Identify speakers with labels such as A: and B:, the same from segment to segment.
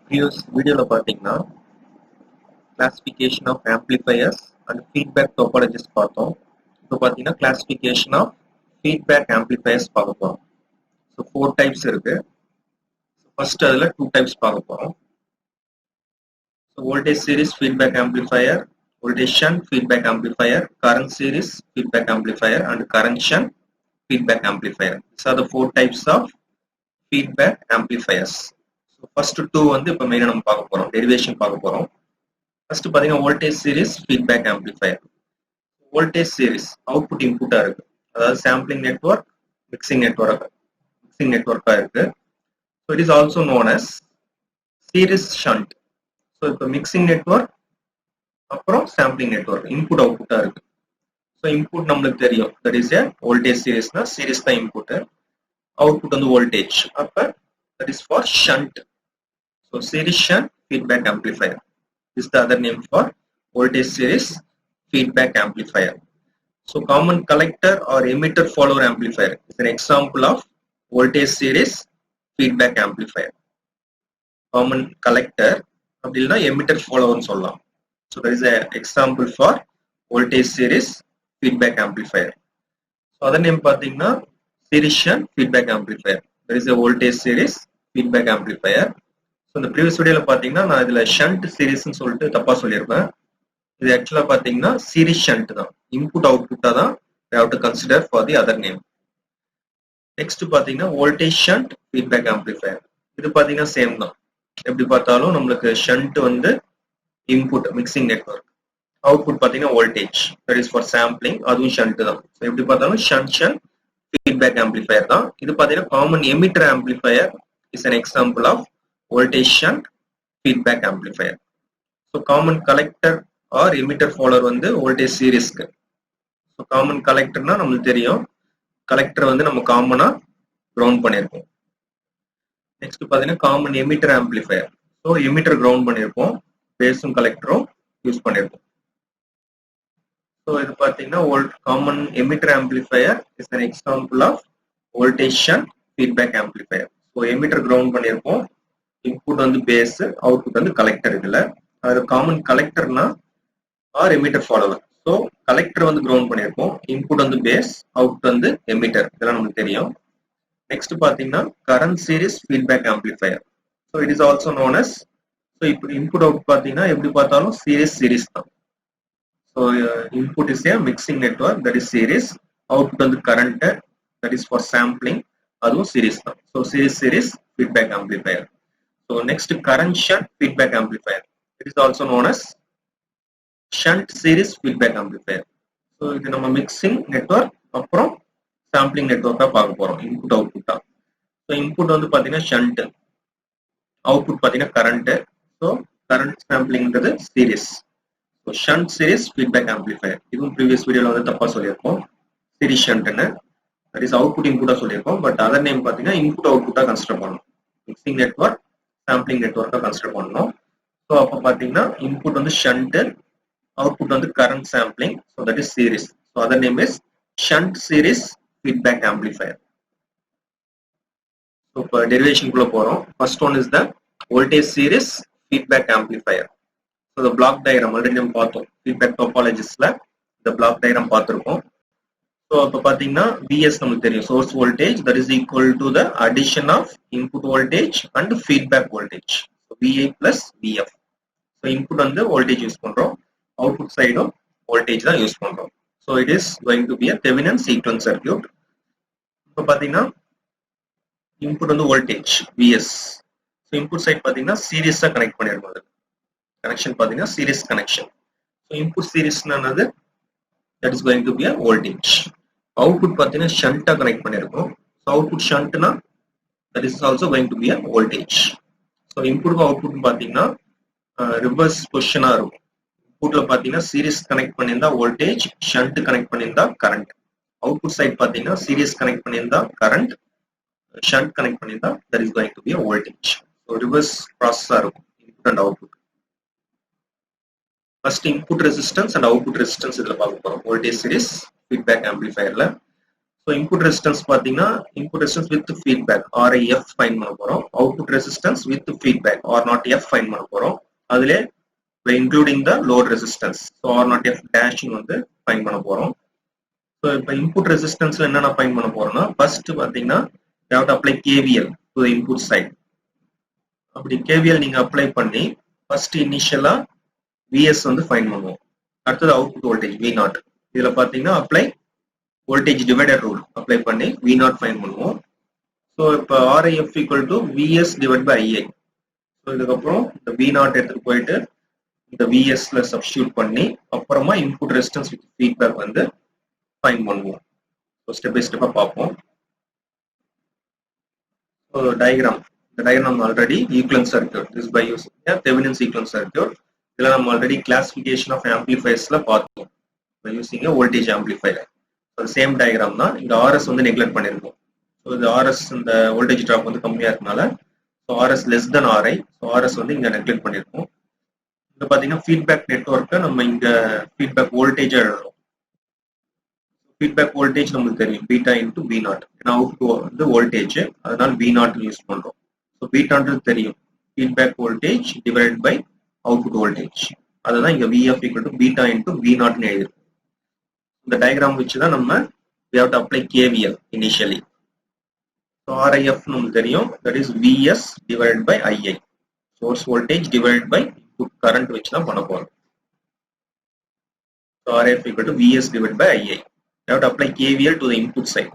A: previous video la pathina classification of amplifiers and feedback topologies பார்த்தோம். இப்போ பாத்தீங்கன்னா classification of feedback amplifiers பார்க்க போறோம். So 4 types இருக்கு. First அதுல 2 types பார்க்க போறோம். So voltage series feedback amplifier, voltage shunt feedback amplifier, current series feedback amplifier and current shunt feedback amplifier. These are the 4 types of feedback amplifiers. So first 2 வந்து இப்போ மெயினா நம்ம பார்க்க போறோம். Derivation பார்க்க போறோம். First பாத்தீங்கன்னா voltage series feedback amplifier. Voltage series output input இருக்கு. அதாவது sampling network, mixing network இருக்கு. So it is also known as series shunt. So இப்போ mixing network அப்புறம் sampling network input output இருக்கு. So input நம்மளுக்கு தெரியும். That is a voltage series னா series தான் input. Output வந்து voltage. அப்ப that is for shunt. So series shunt feedback amplifier. This is the other name for voltage series feedback amplifier. So common collector or emitter follower amplifier is an example of voltage series feedback amplifier. Common collector அப்படினா emitter follower னு சொல்லலாம். So there is an example for voltage series feedback amplifier. So other name பாத்தீங்கன்னா series shunt feedback amplifier. There is a voltage series feedback amplifier. So இந்த previous வீடியோல பாத்தீங்கன்னா நான் இதுல shunt series னு சொல்லிட்டு தப்பா சொல்லியிருப்பேன். இது ஆக்சுவலா பாத்தீங்கன்னா series shunt தான். Input output தான் we have to consider for the other name. Next பாத்தீங்கன்னா voltage shunt feedback amplifier. இது பாத்தீங்கன்னா சேம் தான். எப்படி பார்த்தாலும் நம்மளுக்கு shunt வந்து input mixing network. Output பாத்தீங்கன்னா voltage. That is for sampling. அதுவும் shunt தான். So எப்படி பார்த்தாலும் shunt feedback amplifier தான். இது பாத்தீங்கன்னா common emitter amplifier is an example of voltage shunt feedback amplifier. So common collector or emitter follower வந்து voltage seriesக்கு. So common collectorனா நமக்கு தெரியும். collector வந்து நம்ம காமனா ground பண்ணிருப்போம். Next பாத்தீங்கன்னா common emitter amplifier. So emitter ground பண்ணிருப்போம். பேஸும் collectorம் யூஸ் பண்ணிருப்போம். So இது பாத்தீங்கன்னா common emitter amplifier is an example of voltage shunt feedback amplifier. So emitter ground பண்ணிருப்போம். Input வந்து base, output வந்து collector இதுல. அது common collectorனா or emitter follower. So collector வந்து ground பண்ணிருப்போம். Input வந்து base, output வந்து emitter. இதெல்லாம் நமக்கு தெரியும். Next பாத்தீங்கன்னா current series feedback amplifier. So it is also known as so இப்போ input output பாத்தீங்கன்னா எப்படி பார்த்தாலும் series தான். So input is a mixing network, that is series. Output வந்து current, that is for sampling. அதுவும் series தான். So series feedback amplifier. So next current shunt feedback amplifier. It is also known as shunt series feedback amplifier. So இது நம்ம mixing network அப்புறம் sampling network பார்க்க போறோம். Input output. So input வந்து பாத்தீங்கன்னா shunt, output பாத்தீங்கன்னா current. So current sampling-ன்றது series. So shunt series feedback amplifier. இதுவும் previous videoல வந்து தப்பா சொல்லியிருக்கோம். series shunt-ன்னு. That is output input சொல்லியிருக்கோம். But other name பாத்தீங்கன்னா input output consider பண்ணணும். Mixing network, sampling network consider பண்ணணும். So அப்ப பாத்தீங்கன்னா input வந்து shunt, output வந்து current sampling. So that is series. So other name is shunt series feedback amplifier. So இப்போ derivation குள்ள போறோம். First one is the voltage series feedback amplifier. So the block diagram already நம்ம பார்த்தோம். Feedback topologiesல the block diagram பார்த்திருக்கோம். So அப்ப பாத்தீங்கன்னா Vs நமக்கு தெரியும். Source voltage that is equal to the addition of input voltage and feedback voltage. So Vi plus Vf. So input வந்து voltage use பண்றோம். Output side voltage தான் use பண்றோம். So it is going to be a Thevenin sequence circuit. இப்போ பாத்தீங்கன்னா input வந்து voltage Vs. So input side பாத்தீங்கன்னா சீரிஸா connect பண்ணிருக்கோம். Connection பாத்தீங்கன்னா series connection. So input series என்னது? That is going to be a voltage. Output பாத்தீங்கன்னா shunt connect பண்ணிருக்கோம். So output shuntனா that is also going to be a voltage. So input output பாத்தீங்கன்னா reverse position-ஆ இருக்கும். Inputல பாத்தீங்கன்னா series கனெக்ட் பண்ணிருந்தா voltage, shunt connect பண்ணிருந்தா current. Output side பாத்தீங்கன்னா series கனெக்ட் பண்ணிருந்தா current, shunt கனெக்ட் பண்ணிருந்தா that is going to be a voltage. So reverse process-ஆ இருக்கும் input and output. First input resistance and output resistance இதுல பார்க்க போறோம் voltage series feedback amplifierல. So input resistance பார்த்தீங்கன்னா input resistance with feedback R I F find பண்ண போகிறோம். Output resistance with feedback R naught F find பண்ண போகிறோம். அதிலே including the load resistance so R naught F dashing வந்து ஃபைன் பண்ண போகிறோம். ஸோ இப்போ இன்புட் ரெசிஸ்டன்ஸ்ல என்னென்ன ஃபைன் பண்ண போறோம்னா ஃபர்ஸ்ட் பார்த்தீங்கன்னா you have to apply KVL to the input side. அப்படி KVL நீங்க அப்ளை பண்ணி ஃபர்ஸ்ட் இனிஷியலா VS வந்து ஃபைன் பண்ணுவோம். அடுத்தது அவுட்புட் வோல்டேஜ் V0. இதுல பாத்தீங்கன்னா apply voltage divider rule apply பண்ணி V0 ஃபைன் பண்ணுவோம். ஸோ இப்போ RIF equal to VS divided by IA. So இதுக்கப்புறம் இந்த V0 எடுத்துட்டு போயிட்டு இந்த VSல சப்ஸ்டியூட் பண்ணி அப்புறமா இன்புட் ரெசிஸ்டன்ஸ் வித் ஃபீட்பேக் வந்து ஃபைன் பண்ணுவோம். ஸோ ஸ்டெப் பை ஸ்டெப்பா பார்ப்போம். ஸோ டயக்ராம் இந்த diagram already equivalent circuit this by using Thevenin's equivalent circuit. இதெல்லாம் நம்ம ஆல்ரெடி கிளாசிஃபிகேஷன் ஆஃப் ஆம்பிளிஃபையர்ஸ்ல பார்த்தோம் by using voltage amplifier. Same diagram தான். இந்த ஆர்எஸ் வந்து நெக்லெக்ட் பண்ணிருக்கோம். ஸோ இந்த ஆர்எஸ் இந்த வோல்டேஜ் ட்ராப் வந்து கம்மியா இருக்கனால so RS less then RI. So RS வந்து இங்க நெக்லெக்ட் பண்ணிருக்கோம். இங்க பாத்தீங்கன்னா ஃபீட்பேக் நெட்வொர்க்கை நம்ம இங்க ஃபீட்பேக் வோல்டேஜ் எழுதுறோம். ஃபீட்பேக் வோல்டேஜ் நமக்கு தெரியும் பீட்டா இன்டூ V0. ஏன்னா அவுட்புட் வந்து வோல்டேஜ் அதனால V0 யூஸ் பண்றோம். ஸோ பீட்டான்றது தெரியும் feedback voltage divide by output voltage. அதுதான் இங்க VF equal to beta into V0 எழுதிருக்கோம். இந்த டயக்ராம் வச்சு தான் நம்ம we have to apply KVL initially. So RIF நமக்கு தெரியும் that is VS divided by IA. Source voltage divided by input current வச்சு தான் பண்ண போறோம். So RIF equal to VS divided by IA. You have to apply KVL to the input side.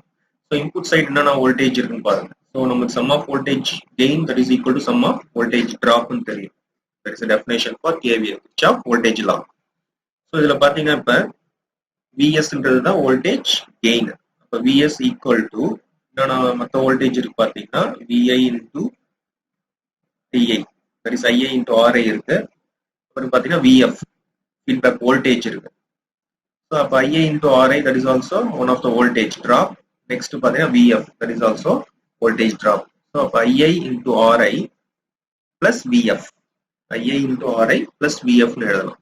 A: So input side என்னன்னா voltage இருக்குன்னு பாருங்க. So நமக்கு sum of voltage gain that is equal to sum of voltage drop ன்னு தெரியும். That is a definition for KVL, which of voltage law. So இதுல பாத்தீங்கன்னா இப்ப VS ன்றது தான் voltage gain. அப்ப VS equal to என்னன்னா மத்த voltage இருக்கு பாத்தீங்கன்னா VI into TI. That is IA into RI இருக்கு. அப்புறம் பாத்தீங்கன்னா VF feedback voltage இருக்கு. So அப்ப IA into RI that is also one of the voltage drop. Next பாத்தீங்கன்னா VF that is also voltage drop. So அப்ப IA into RI plus VF. IA into RI plus VF னு எழுதலாம்.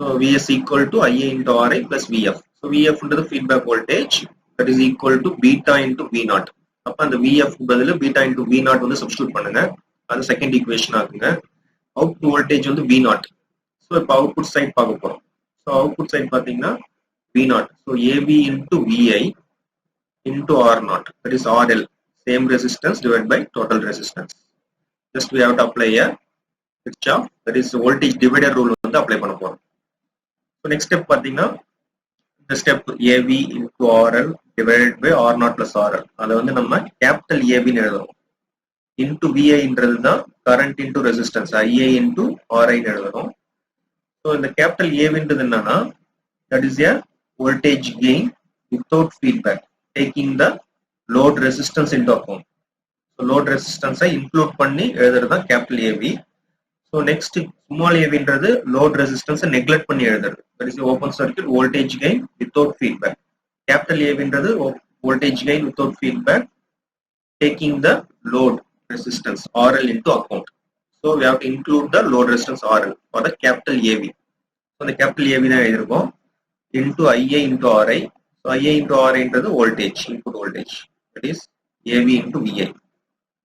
A: So VS equal to IA into RI plus VF. So VF ன்றது feedback voltage that is equal to beta into V0. அப்ப அந்த VF பதிலா beta into V0 வந்து substitute பண்ணுங்க. அது second equation ஆகுங்க. அவுட்புட் வோல்டேஜ் வந்து V0. ஸோ இப்போ அவுட்புட் சைட் பார்க்க போறோம். ஸோ அவுட்புட் சைட் பார்த்தீங்கன்னா V0. So AB into VI into R0. That is RL. Same resistance divided by total resistance. Just we have to apply a Kirchhoff, that is voltage divider rule வந்து apply பண்ண போறோம். So next step பார்த்தீங்கன்னா இந்த step AV into RL divided by R0 plus RL. அதை வந்து நம்ம capital ABன்னு எழுதுறோம். into VIன்றது தான் current into resistance IA into RI எழுதுறோம். ஸோ இந்த கேபிட்டல் ஏவின்றது என்னன்னா that is a voltage gain without feedback, taking the load resistance into account. So load resistance include பண்ணி எழுதுறது தான் capital AV. So next small AVன்றது load resistance neglect பண்ணி எழுதுறது. That is open circuit voltage gain without feedback. Capital AVன்றது voltage gain without feedback, taking the load resistance RL into account. So we have to include the load resistance RL for the capital AV. So the capital AV தான் எழுதிருக்கோம் into IA into RI. So IA into RI ன்றது voltage, input voltage. That is AV into VI.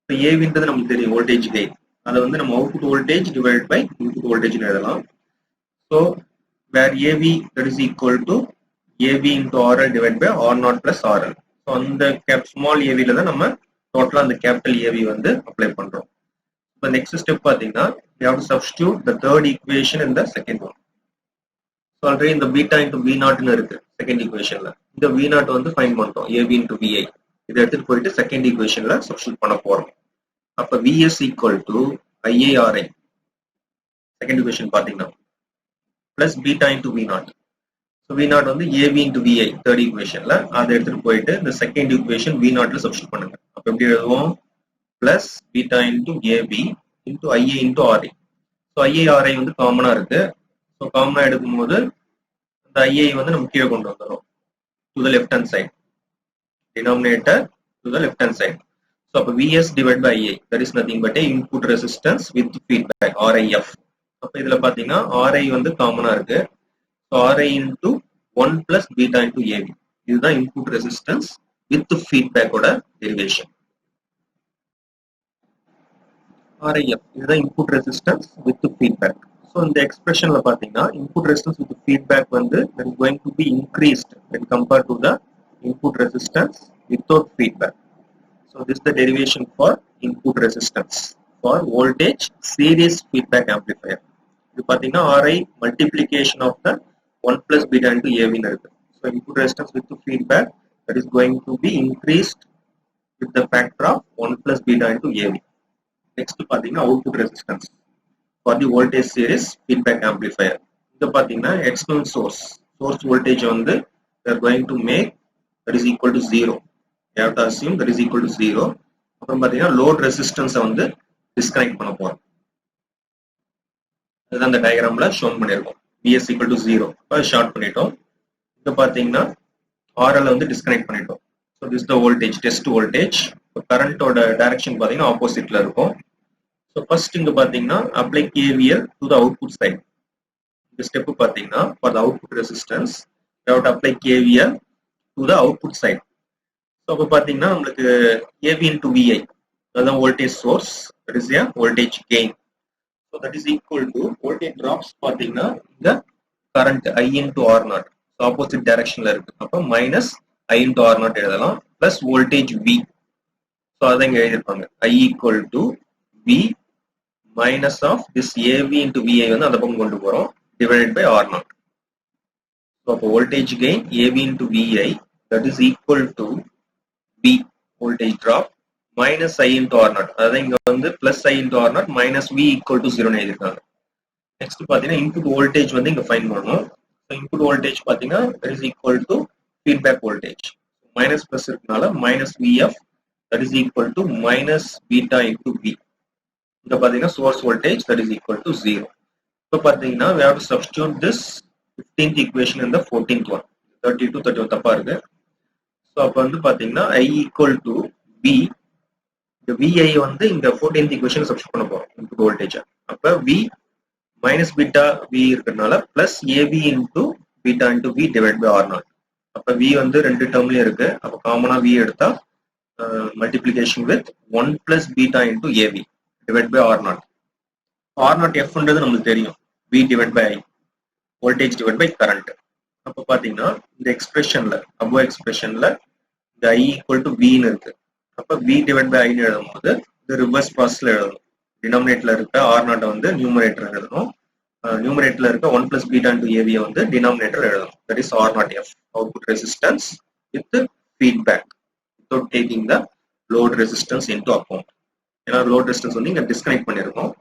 A: So AV ன்றது நமக்கு தெரியும் voltage gain. அதை வந்து நம்ம output voltage divided by input voltage னு எழுதலாம். So where AV that is equal to AV into RL divided by R0 plus RL. So அந்த small AV ல தான் நம்ம டோட்டலா அந்த கேபிட்டல் AV வந்து அப்ளை பண்றோம். இப்போ நெக்ஸ்ட் ஸ்டெப் பாத்தீங்கன்னா we have to substitute the third equation in the second one. So already இந்த beta into V0 னு இருக்கு செகண்ட் ஈக்குவேஷன்ல. இந்த V0 வந்து ஃபைண்ட் பண்றோம் AV into VI. இதை எடுத்துட்டு போயிட்டு செகண்ட் ஈக்குவேஷன்ல சப்ஸ்டிட்யூட் பண்ண போறோம். அப்ப VS equal to IARI second equation பாத்தீங்கன்னா plus beta into V0. So V0 வந்து AV into VI தேர்ட் ஈக்குவேஷன்ல. அதை எடுத்துட்டு போயிட்டு இந்த செகண்ட் ஈக்குவேஷன் V0 ல சப்ஸ்டிட்யூட் பண்ணுங்க. அப்ப எப்படி எழுதுவோம் plus beta into AV into IA into RI. So IARI வந்து காமனா இருக்கு. ஸோ காமனா எடுக்கும்போது இந்த ஐஐ வந்து நம்ம கீழே கொண்டு வந்துடும் to the left hand side, denominator to the left hand side. So அப்போ VS divide by I I that is nothing but input resistance with feedback RIF. அப்போ இதில் பார்த்தீங்கன்னா RI வந்து காமனா இருக்கு. So RI into 1 plus beta into AV இதுதான் input resistance with feedback ஓட derivation. RIF இதுதான் input resistance with feedback. So இந்த expressionல பாத்தீங்கன்னா input resistance with feedback வந்து that is going to be increased when compared to the input resistance without feedback. So this is the derivation for input resistance for voltage series feedback amplifier. இது பாத்தீங்கன்னா RI multiplication of the 1 plus beta into AV ன்னு இருக்கு. So input resistance with feedback that is going to be increased with the factor of 1 plus beta into AV. Next பாத்தீங்கன்னா output resistance for the voltage series feedback amplifier. இது பாத்தீங்கன்னா external source voltage வந்து they are going to make that is equal to 0. You have to assume that is equal to 0. அப்புறம் பாத்தீங்கன்னா load resistance வந்து disconnect பண்ண போறோம். அதுதான் அந்த டயகிராம்ல ஷோன் பண்ணிருக்கோம். Vs equal to 0. அப்ப ஷார்ட் பண்ணிட்டோம். இது பாத்தீங்கன்னா RL வந்து டிஸ்கனெக்ட் பண்ணிட்டோம். So this is the voltage, test voltage. current ஓட டைரக்ஷன் பாத்தீங்கன்னா ஆப்போசிட்ல இருக்கும். So first இங்க பாத்தீங்கன்னா apply KVL to the output side. இந்த ஸ்டெப் பாத்தீங்கன்னா for the output resistance we have to apply KVL to the output side. So அப்ப பாத்தீங்கன்னா உங்களுக்கு AV into VI அதான் voltage source, that is a voltage gain. So that is equal to voltage drops பாத்தீங்கன்னா இந்த current I into R0. So opposite directionல இருக்கு. அப்ப minus I into R0 எழுதலாம் plus voltage V. So அதான் இங்க எழுதிருப்பாங்க I equal to V minus of this AV into VI வந்து அந்த பக்கம் கொண்டு போறோம் divided by R0. So அப்போ voltage gain AV into VI that is equal to V voltage drop minus I into R0. அதான் இங்க வந்து plus I into R0 minus V equal to 0 ன்னு எழுதிருக்காங்க. Next பாத்தீங்கன்னா input voltage வந்து இங்க find பண்ணணும். So input voltage பாத்தீங்கன்னா that is equal to feedback voltage. Minus plus இருக்கனால minus VF that is equal to minus beta into V. இங்க பாத்தீங்கன்னா source voltage that is equal to 0. இப்போ பாத்தீங்கன்னா we have to substitute this 15th equation in the 14th one. 32 31 தப்பா இருக்கு. So அப்ப வந்து பாத்தீங்கன்னா I equal to V. இந்த VI வந்து இந்த 14th equation substitute பண்ண போறோம் input voltage. அப்ப V minus beta V இருக்கறனால plus AV into beta into V divided by R0. அப்ப V வந்து ரெண்டு டேர்ம்லயே இருக்கு. அப்ப காமனா V எடுத்தா multiplication with 1 plus beta into AV divided by R0. R0 F ன்றது நமக்கு தெரியும். V divided by I. Voltage divided by current. அப்ப பாத்தீங்கன்னா இந்த எக்ஸ்பிரஷன்ல above எக்ஸ்பிரஷன்ல இந்த I equal to V ன்னு இருக்கு. அப்ப V divided by I ன்னு எழுதும்போது இது ரிவர்ஸ் ப்ராசஸ்ல எழுதணும். டினாமினேட்டர்ல இருக்க R0 வந்து நியூமரேட்டர் எழுதணும். நியூமரேட்டர்ல இருக்க 1 plus beta into AV வந்து டினாமினேட்டர் எழுதணும். That is R0 F output resistance with feedback without taking the load resistance into account. ஏன்னா load resistance வந்து இங்க டிஸ்கனெக்ட் பண்ணிருக்கோம்.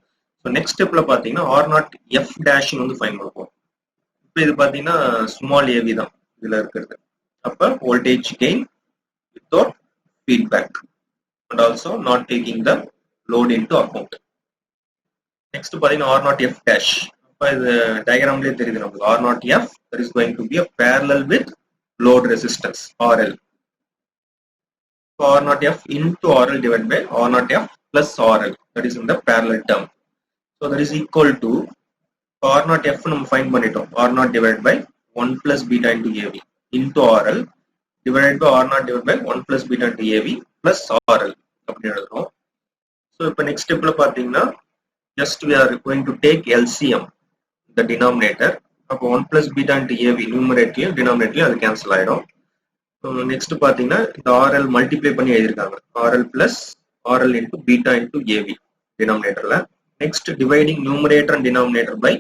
A: So next stepல பாத்தீங்கன்னா R0 F dash வந்து ஃபைண்ட் பண்ணுவோம். இப்போ இது பாத்தீங்கன்னா ஸ்மால் AV தான் இதுல இருக்குது. அப்ப voltage gain without feedback and also not taking the load into account. Next பாத்தீங்கன்னா R0 F dash. அப்ப இது டயகிராம்லயே தெரியுது நமக்கு R0 F that is going to be a parallel with load resistance RL. So R0 F into RL divided by R0 F plus RL, that is in the parallel term. So that is equal to R0 F நம்ம find பண்ணிட்டோம். R0 divided by 1 plus beta into AV into RL divided by R0 divided by 1 plus beta into AV plus RL அப்படி எழுதுறோம். So இப்போ next stepல பாத்தீங்கன்னா just we are going to take LCM the denominator. அப்போ 1 plus beta into AV numeratorலயும் denominatorலயும் அது cancel ஆயிடும். Next பாத்தீங்கன்னா இந்த RL multiply பண்ணி எழுதிருக்காங்க. RL plus RL into beta into AV denominatorல. Next dividing numerator and denominator by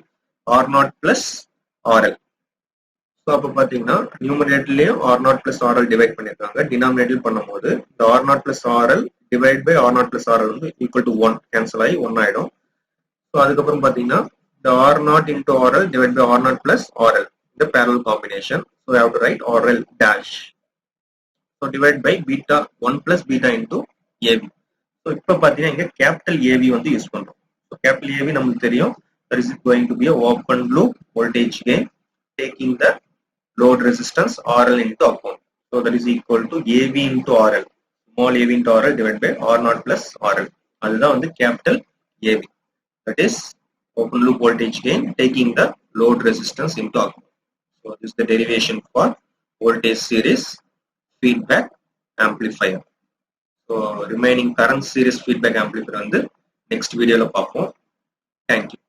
A: R0 plus RL. So அப்ப பாத்தீங்கன்னா numeratorலயும் R0 plus RL divide பண்ணிருக்காங்க. denominator பண்ணும்போது இந்த R0 plus RL divide by R0 plus RL வந்து equal to 1 cancel ஆகி 1 ஆயிடும். So அதுக்கப்புறம் பாத்தீங்கன்னா the R0 into RL divided by R0 plus RL the parallel combination. So I have to write RL dash. So divided by beta 1 plus beta into AV. So இப்போ பாத்தீங்கன்னா இங்க capital AV வந்து use பண்றோம். So capital AV நமக்கு தெரியும். That is going to be a open loop voltage gain taking the load resistance RL into account. So that is equal to AV into RL. Small AV into RL divided by R0 plus RL. அதுதான் வந்து capital AV. That is open loop voltage gain taking the load resistance into account. So this is the derivation for voltage series feedback amplifier. So remaining current series feedback amplifier வந்து next video ல பார்ப்போம். Thank you.